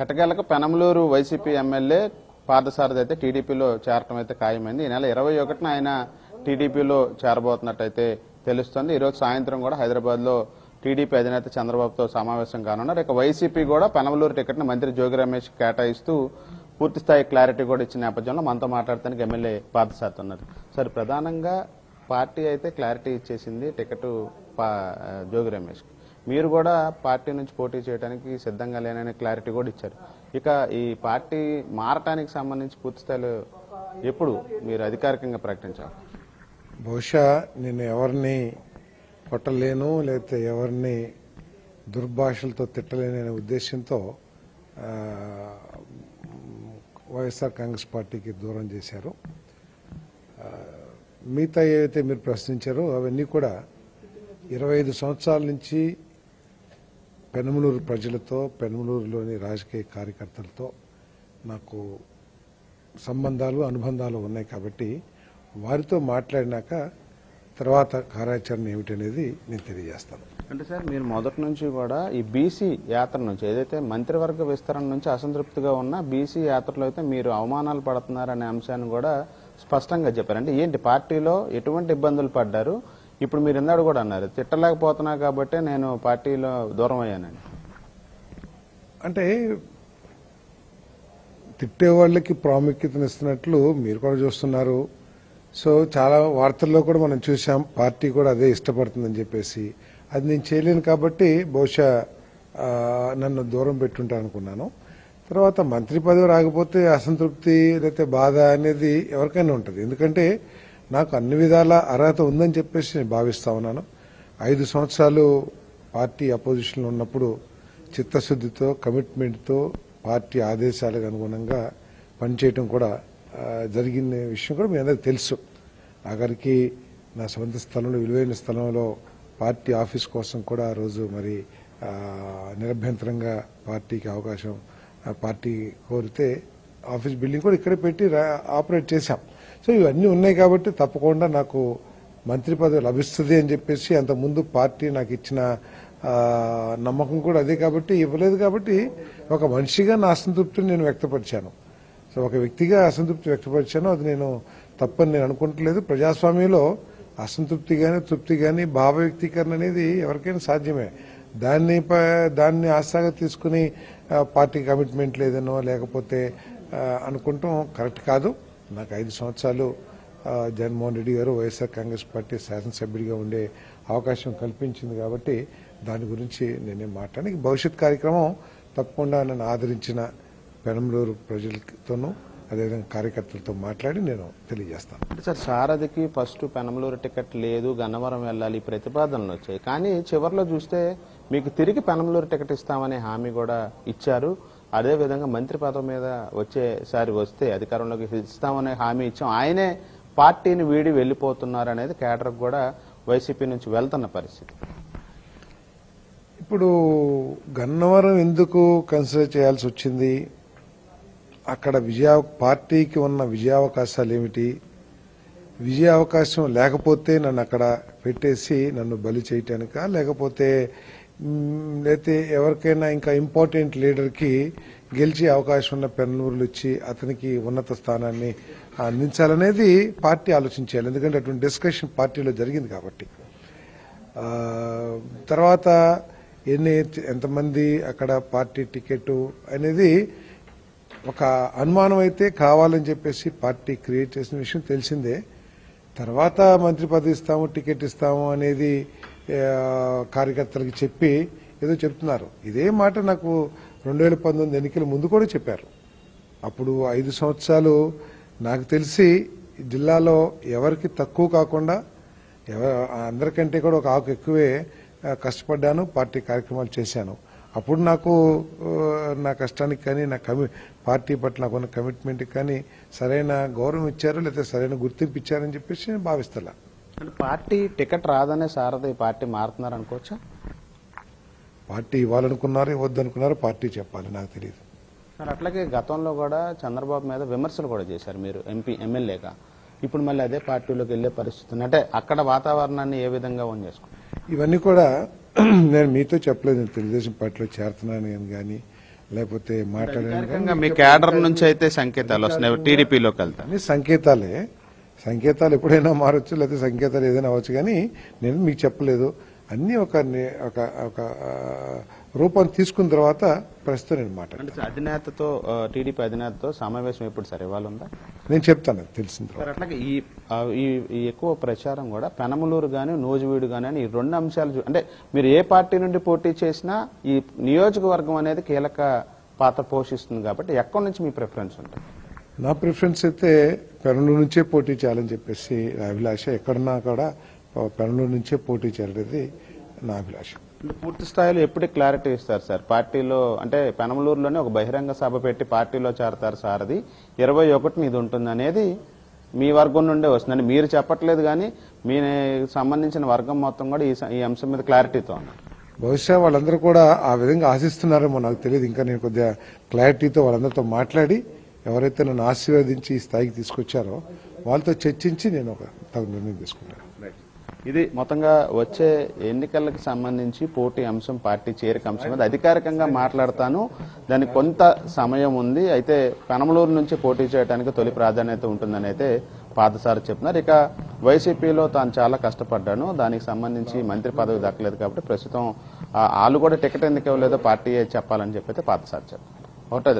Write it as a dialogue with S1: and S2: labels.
S1: ఎట్టకేలకు Penamaluru YCP MLA Parthasarathi అయితే టీడీపీలో చేరటం అయితే ఖాయమైంది. ఈ నెల 21న ఆయన టీడీపీలో చేరబోతున్నట్టయితే తెలుస్తోంది. ఈరోజు సాయంత్రం కూడా హైదరాబాద్లో టీడీపీ అధినేత చంద్రబాబుతో సమావేశం కానున్నారు. ఇక వైసీపీ కూడా పెనమలూరు టికెట్ను మంత్రి జోగి రమేష్ కేటాయిస్తూ పూర్తిస్థాయి క్లారిటీ కూడా ఇచ్చిన నేపథ్యంలో మనతో మాట్లాడటానికి ఎమ్మెల్యే పార్థసారథి ఉన్నారు. సార్, ప్రధానంగా పార్టీ అయితే క్లారిటీ ఇచ్చేసింది టికెట్ జోగి రమేష్. మీరు కూడా పార్టీ నుంచి పోటీ చేయడానికి సిద్ధంగా లేననే క్లారిటీ కూడా ఇచ్చారు. ఇక ఈ పార్టీ మారటానికి సంబంధించి పూర్తిస్థాయిలో ఎప్పుడు మీరు అధికారికంగా ప్రకటించాలి?
S2: బహుశా నేను ఎవరిని కొట్టలేను, లేకపోతే ఎవరిని దుర్భాషలతో తిట్టలేననే ఉద్దేశంతో వైఎస్ఆర్ కాంగ్రెస్ పార్టీకి దూరం చేశారు. మిగతా ఏవైతే మీరు ప్రశ్నించారో అవన్నీ కూడా 25 సంవత్సరాల నుంచి పెనమలూరు ప్రజలతో, పెనమలూరులోని రాజకీయ కార్యకర్తలతో నాకు సంబంధాలు, అనుబంధాలు ఉన్నాయి. కాబట్టి వారితో మాట్లాడినాక తర్వాత కార్యాచరణ ఏమిటనేది నేను తెలియజేస్తాను.
S1: అంటే సార్, మీరు మొదటి నుంచి కూడా ఈ బీసీ యాత్ర నుంచి ఏదైతే మంత్రివర్గ విస్తరణ నుంచి అసంతృప్తిగా ఉన్న బీసీ యాత్రలో అయితే మీరు అవమానాలు పడుతున్నారనే అంశాన్ని కూడా స్పష్టంగా చెప్పారు. అంటే ఏంటి, పార్టీలో ఎటువంటి ఇబ్బందులు పడ్డారు? ఇప్పుడు మీరు ఇందాడు కూడా అన్నారు, తిట్టలేకపోతున్నా కాబట్టి నేను పార్టీలో దూరం అయ్యానని.
S2: అంటే తిట్టే వాళ్ళకి ప్రాముఖ్యతనిస్తున్నట్లు మీరు కూడా చూస్తున్నారు. సో చాలా వార్తల్లో కూడా మనం చూసాం, పార్టీ కూడా అదే ఇష్టపడుతుందని చెప్పేసి. అది నేను చేయలేను కాబట్టి బహుశా నన్ను దూరం పెట్టుంటా అనుకున్నాను. తర్వాత మంత్రి పదవి రాకపోతే అసంతృప్తి లేకపోతే బాధ అనేది ఎవరికైనా ఉంటుంది. ఎందుకంటే నాకు అన్ని విధాల అర్హత ఉందని చెప్పేసి నేను భావిస్తా ఉన్నాను. 5 సంవత్సరాలు పార్టీ అపోజిషన్లో ఉన్నప్పుడు చిత్తశుద్ధితో, కమిట్మెంట్తో పార్టీ ఆదేశాలకు అనుగుణంగా పనిచేయటం కూడా జరిగిన విషయం కూడా మీ అందరికీ తెలుసు. ఆఖరికి నా సొంత స్థలంలో, విలువైన స్థలంలో పార్టీ ఆఫీస్ కోసం కూడా ఆ రోజు మరి నిరభ్యంతరంగా పార్టీకి అవకాశం, పార్టీ కోరితే ఆఫీస్ బిల్డింగ్ కూడా ఇక్కడే పెట్టి ఆపరేట్ చేశాం. సో ఇవన్నీ ఉన్నాయి కాబట్టి తప్పకుండా నాకు మంత్రి పదవి లభిస్తుంది అని చెప్పేసి అంతకుముందు పార్టీ నాకు ఇచ్చిన నమ్మకం కూడా అదే. కాబట్టి ఇవ్వలేదు. కాబట్టి ఒక మనిషిగా నా అసంతృప్తిని నేను వ్యక్తపరిచాను. సో ఒక వ్యక్తిగా అసంతృప్తి వ్యక్తపరిచాను. అది నేను తప్పని నేను అనుకుంటలేదు. ప్రజాస్వామ్యంలో అసంతృప్తి కానీ, తృప్తి కానీ, భావ వ్యక్తీకరణ అనేది ఎవరికైనా సాధ్యమే. దాన్ని ఆశగా తీసుకుని పార్టీ కమిట్మెంట్ లేదనో లేకపోతే అనుకుంటాం కరెక్ట్ కాదు. నాకు 5 సంవత్సరాలు జగన్మోహన్ రెడ్డి గారు వైఎస్ఆర్ కాంగ్రెస్ పార్టీ శాసనసభ్యుడిగా ఉండే అవకాశం కల్పించింది. కాబట్టి దాని గురించి నేనేం మాట్లాడి భవిష్యత్ కార్యక్రమం తప్పకుండా నన్ను ఆదరించిన పెనమలూరు ప్రజలతోనూ అదేవిధంగా కార్యకర్తలతో మాట్లాడి నేను తెలియజేస్తాను.
S1: అంటే సార్, సారథికి ఫస్ట్ పెనమలూరు టికెట్ లేదు, గన్నవరం వెళ్ళాలి ప్రతిపాదనలు వచ్చాయి. కానీ చివరిలో చూస్తే మీకు తిరిగి పెనమలూరు టికెట్ ఇస్తామనే హామీ కూడా ఇచ్చారు. అదేవిధంగా మంత్రి పదవి మీద వచ్చేసారి వస్తే అధికారంలోకి ఇస్తామనే హామీ ఇచ్చాం. ఆయనే పార్టీని వీడి వెళ్లిపోతున్నారు అనేది కేడర్కు కూడా వైసీపీ నుంచి వెళ్తున్న పరిస్థితి.
S2: ఇప్పుడు గన్నవరం ఎందుకు కన్సిడర్ చేయాల్సి వచ్చింది? అక్కడ పార్టీకి ఉన్న విజయావకాశాలు ఏమిటి? విజయావకాశం లేకపోతే నన్ను అక్కడ పెట్టేసి నన్ను బలి చేయటానికా, లేకపోతే ఎవరికైనా ఇంకా ఇంపార్టెంట్ లీడర్కి గెలిచే అవకాశం ఉన్న పెనమలూరులు ఇచ్చి అతనికి ఉన్నత స్థానాన్ని అందించాలనేది పార్టీ ఆలోచించాలి. ఎందుకంటే అటువంటి డిస్కషన్ పార్టీలో జరిగింది కాబట్టి. తర్వాత ఎంతమంది అక్కడ పార్టీ టికెట్ అనేది ఒక అనుమానం అయితే కావాలని చెప్పేసి పార్టీ క్రియేట్ చేసిన విషయం తెలిసిందే. తర్వాత మంత్రి పదవి ఇస్తాము, టికెట్ ఇస్తాము అనేది కార్యకర్తలకు చెప్పి ఏదో చెప్తున్నారు. ఇదే మాట నాకు 2019 ఎన్నికల ముందు కూడా చెప్పారు. అప్పుడు 5 సంవత్సరాలు నాకు తెలిసి జిల్లాలో ఎవరికి తక్కువ కాకుండా అందరికంటే కూడా ఒక ఆకు ఎక్కువే కష్టపడ్డాను, పార్టీ కార్యక్రమాలు చేశాను. అప్పుడు నాకు నా కష్టానికి కానీ, నా పార్టీ పట్ల నాకున్న కమిట్మెంట్కి కానీ సరైన గౌరవం ఇచ్చారు, లేకపోతే సరైన గుర్తింపు ఇచ్చారని చెప్పేసి నేను భావిస్తా.
S1: అంటే పార్టీ టికెట్ రాదనే సారథి పార్టీ మారుతున్నారు అనుకోవచ్చా?
S2: పార్టీ ఇవ్వాలనుకున్నారు, ఇవ్వద్దనుకున్నారు, పార్టీ చెప్పాలి, నాకు తెలియదు.
S1: మరి అట్లాగే గతంలో కూడా చంద్రబాబు మీద విమర్శలు కూడా చేశారు మీరు ఎమ్మెల్యేగా. ఇప్పుడు మళ్ళీ అదే పార్టీలోకి వెళ్లే పరిస్థితి అంటే అక్కడ వాతావరణాన్ని ఏ విధంగా ఓన్ చేసుకుంటారు?
S2: ఇవన్నీ కూడా నేను మీతో చెప్పలేదు. తెలుగుదేశం పార్టీలో చేరుతున్నాను కానీ లేకపోతే మాట్లాడాను
S1: అధికారికంగా మీ క్యాడర్ నుంచి అయితే సంకేతాలు వస్తున్నాయి టీడీపీలోకి వెళ్తా
S2: అన్ని సంకేతాలే. సంకేతాలు ఎప్పుడైనా మారొచ్చు, లేకపోతే సంకేతాలు ఏదైనా అవ్వచ్చు, కానీ నేను మీకు చెప్పలేదు. అన్ని ఒక రూపం తీసుకున్న తర్వాత ప్రస్తుతం నేను మాట్లాడతాను.
S1: అంటే అధినేతతో టీడీపీ అధినేతతో సమావేశం ఎప్పుడు సార్ ఇవాళ ఉందా?
S2: నేను చెప్తాను అది తెలిసిన తర్వాత.
S1: సార్ అట్లాగే ఈ ఎక్కువ ప్రచారం కూడా పెనమలూరు గాని నూజివీడు గాని అని ఈ రెండు అంశాలు అంటే మీరు ఏ పార్టీ నుండి పోటీ చేసినా ఈ నియోజకవర్గం అనేది కీలక పాత్ర పోషిస్తుంది కాబట్టి ఎక్కడి నుంచి మీ ప్రిఫరెన్స్ ఉంటుంది?
S2: నా ప్రిఫరెన్స్ అయితే పెనలూరు నుంచే పోటీ చేయాలని చెప్పేసి నా అభిలాష. ఎక్కడున్నా కూడా పెనలూరు నుంచే పోటీ చేయాలనేది నా అభిలాష.
S1: పూర్తి స్థాయిలో ఎప్పుడు క్లారిటీ ఇస్తారు సార్? పార్టీలో అంటే పెనమలూరులోనే ఒక బహిరంగ సభ పెట్టి పార్టీలో చేరతారు సార్, అది 21ని ఇది ఉంటుంది అనేది మీ వర్గం నుండే వస్తుందని మీరు చెప్పట్లేదు, కానీ మీ సంబంధించిన వర్గం మొత్తం కూడా ఈ అంశం మీద క్లారిటీతో ఉన్నారు.
S2: బహుశా వాళ్ళందరూ కూడా ఆ విధంగా ఆశిస్తున్నారేమో నాకు తెలియదు. ఇంకా నేను కొద్దిగా క్లారిటీతో వాళ్ళందరితో మాట్లాడి ఎవరైతే నన్ను ఆశీర్వదించి ఈ స్థాయికి తీసుకొచ్చారో వాళ్ళతో చర్చించి నేను ఒక తగు నిర్ణయం తీసుకుంటాను.
S1: ఇది మొత్తంగా వచ్చే ఎన్నికలకు సంబంధించి పోటీ అంశం, పార్టీ చేరిక అంశం మీద అధికారికంగా మాట్లాడతాను. దానికి కొంత సమయం ఉంది. అయితే పెనమలూరు నుంచి పోటీ చేయడానికి తొలి ప్రాధాన్యత ఉంటుందని అయితే పాదసారి చెప్తున్నారు. ఇక వైసీపీలో తాను చాలా కష్టపడ్డాను, దానికి సంబంధించి మంత్రి పదవి దక్కలేదు కాబట్టి ప్రస్తుతం వాళ్ళు కూడా టికెట్ ఎందుకు ఇవ్వలేదో పార్టీ చెప్పాలని చెప్పి అయితే పాదసారి చెప్తున్నారు. ఒకటో